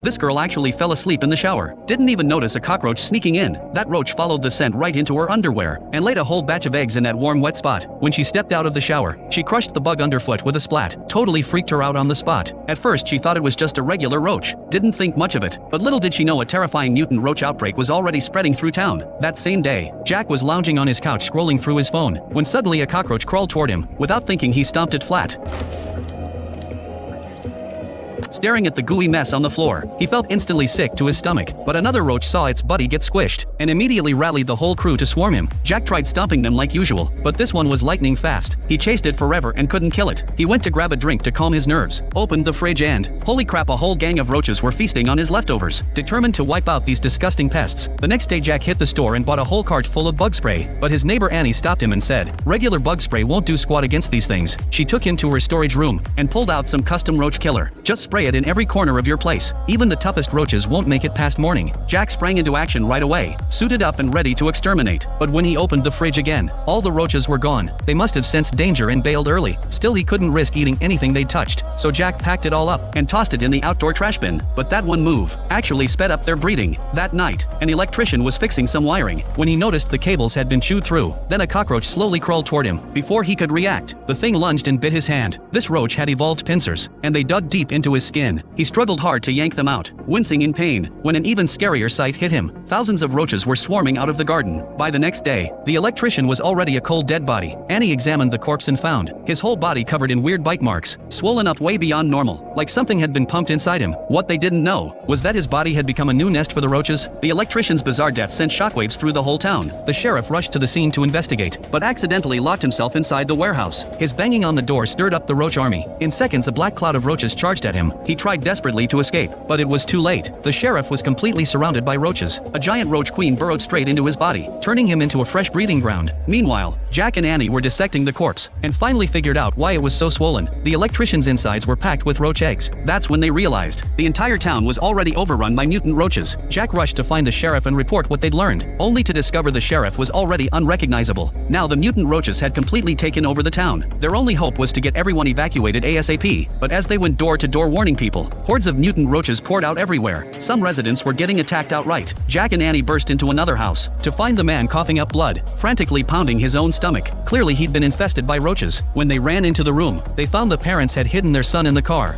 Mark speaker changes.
Speaker 1: This girl actually fell asleep in the shower, didn't even notice a cockroach sneaking in. That roach followed the scent right into her underwear, and laid a whole batch of eggs in that warm wet spot. When she stepped out of the shower, she crushed the bug underfoot with a splat. Totally freaked her out on the spot. At first she thought it was just a regular roach, didn't think much of it, but little did she know a terrifying mutant roach outbreak was already spreading through town. That same day, Jack was lounging on his couch scrolling through his phone, when suddenly a cockroach crawled toward him. Without thinking, he stomped it flat. Staring at the gooey mess on the floor, he felt instantly sick to his stomach, but another roach saw its buddy get squished, and immediately rallied the whole crew to swarm him. Jack tried stomping them like usual, but this one was lightning fast. He chased it forever and couldn't kill it. He went to grab a drink to calm his nerves, opened the fridge and, holy crap, a whole gang of roaches were feasting on his leftovers. Determined to wipe out these disgusting pests, the next day Jack hit the store and bought a whole cart full of bug spray, but his neighbor Annie stopped him and said, "Regular bug spray won't do squat against these things." She took him to her storage room, and pulled out some custom roach killer. "Just spray it in every corner of your place. Even the toughest roaches won't make it past morning." Jack sprang into action right away, suited up and ready to exterminate. But when he opened the fridge again, all the roaches were gone. They must have sensed danger and bailed early. Still, he couldn't risk eating anything they'd touched, so Jack packed it all up and tossed it in the outdoor trash bin. But that one move actually sped up their breeding. That night, an electrician was fixing some wiring when he noticed the cables had been chewed through. Then a cockroach slowly crawled toward him. Before he could react, the thing lunged and bit his hand. This roach had evolved pincers, and they dug deep into his skin. He struggled hard to yank them out, wincing in pain, when an even scarier sight hit him. Thousands of roaches were swarming out of the garden. By the next day, the electrician was already a cold dead body. Annie examined the corpse and found his whole body covered in weird bite marks, swollen up way beyond normal, like something had been pumped inside him. What they didn't know was that his body had become a new nest for the roaches. The electrician's bizarre death sent shockwaves through the whole town. The sheriff rushed to the scene to investigate, but accidentally locked himself inside the warehouse. His banging on the door stirred up the roach army. In seconds, a black cloud of roaches charged at him. He tried desperately to escape, but it was too late. The sheriff was completely surrounded by roaches. A giant roach queen burrowed straight into his body, turning him into a fresh breeding ground. Meanwhile, Jack and Annie were dissecting the corpse, and finally figured out why it was so swollen. The electrician's insides were packed with roach eggs. That's when they realized the entire town was already overrun by mutant roaches. Jack rushed to find the sheriff and report what they'd learned, only to discover the sheriff was already unrecognizable. Now the mutant roaches had completely taken over the town. Their only hope was to get everyone evacuated ASAP, but as they went door to door warning people, hordes of mutant roaches poured out everywhere. Some residents were getting attacked outright. Jack and Annie burst into another house to find the man coughing up blood, frantically pounding his own stomach. Clearly he'd been infested by roaches. When they ran into the room, they found the parents had hidden their son in the car.